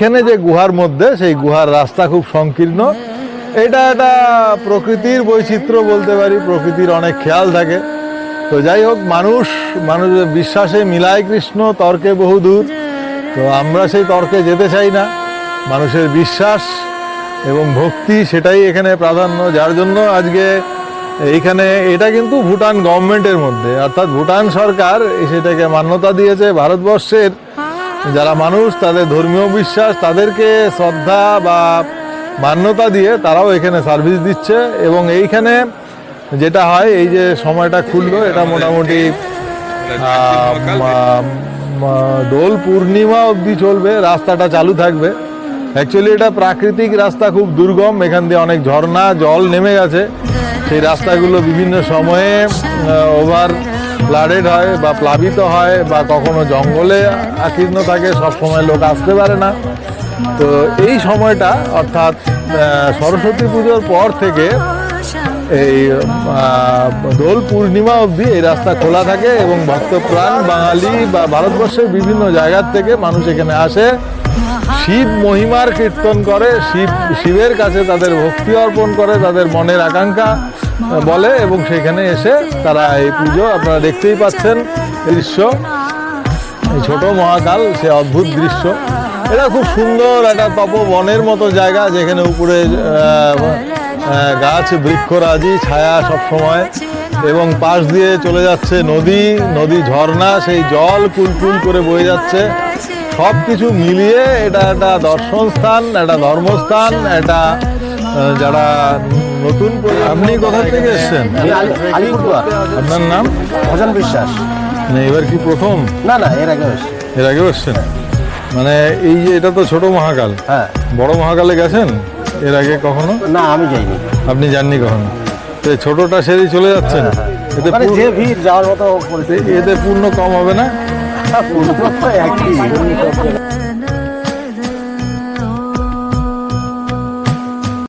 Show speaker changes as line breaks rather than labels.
এখানে যে গুহার মধ্যে সেই গুহার রাস্তা খুব সংকীর্ণ। এটা একটা প্রকৃতির বৈচিত্র্য বলতে পারি, প্রকৃতির অনেক খেয়াল থাকে। তো যাই হোক, মানুষের বিশ্বাসে মিলায় কৃষ্ণ, তর্কে বহুদূর। তো আমরা সেই তর্কে যেতে চাই না, মানুষের বিশ্বাস এবং ভক্তি সেটাই এখানে প্রাধান্য। যার জন্য আজকে এইখানে এটা কিন্তু ভুটান গভর্নমেন্টের মধ্যে, অর্থাৎ ভুটান সরকার সেটাকে মান্যতা দিয়েছে। ভারতবর্ষের যারা মানুষ, তাদের ধর্মীয় বিশ্বাস, তাদেরকে শ্রদ্ধা বা মান্যতা দিয়ে তারাও এখানে সার্ভিস দিচ্ছে। এবং এইখানে যেটা হয়, এই যে সময়টা খুললো, এটা মোটামুটি দোল পূর্ণিমা অবধি চলবে, রাস্তাটা চালু থাকবে। অ্যাকচুয়ালি এটা প্রাকৃতিক রাস্তা, খুব দুর্গম, এখান দিয়ে অনেক ঝর্ণা জল নেমে গেছে। সেই রাস্তাগুলো বিভিন্ন সময়ে ওভার ফ্লাডেড হয় বা প্লাবিত হয় বা কখনো জঙ্গলে আকীর্ণ থাকে, সব সময় লোক আসতে পারে না। তো এই সময়টা অর্থাৎ সরস্বতী পুজোর পর থেকে এই দোল পূর্ণিমা অবধি এই রাস্তা খোলা থাকে এবং ভক্তপ্রাণ বাঙালি বা ভারতবর্ষের বিভিন্ন জায়গার থেকে মানুষ এখানে আসে, শিব মহিমার কীর্তন করে, শিবের কাছে তাদের ভক্তি অর্পণ করে, তাদের মনের আকাঙ্ক্ষা বলে এবং সেখানে এসে তারা এই পুজো, আপনারা দেখতেই পাচ্ছেন দৃশ্য, এই ছোট মহাকাল, সে অদ্ভুত দৃশ্য। এটা খুব সুন্দর একটা তপবনের মতো জায়গা, যেখানে উপরে গাছ বৃক্ষরাজি, ছায়া সবসময়, এবং পাশ দিয়ে চলে যাচ্ছে নদী ঝর্ণা, সেই জল কুলকুল করে বয়ে যাচ্ছে। সব কিছু মিলিয়ে এটা একটা দর্শন স্থান, একটা ধর্মস্থান, এটা যারা নতুন। আপনি কোথা থেকে এসছেন?
আলিপুরদুয়ার।
আপনার নাম?
ভজন বিশ্বাস।
মানে এবার কি প্রথম?
না, এর আগে
এসছেন? মানে এই যে এটা তো ছোট মহাকাল,
হ্যাঁ।
বড় মহাকালে গেছেন এর আগে কখনো?
না, আমি যাইনি।
আপনি যাননি কখনো? তো এই ছোটটা সেরেই চলে যাচ্ছেন? এতে
মানে যে ভিড় যাওয়ার মতো পরিস্থিতি।
এতে পূর্ণ কম হবে না?
পূর্ণ তো একই।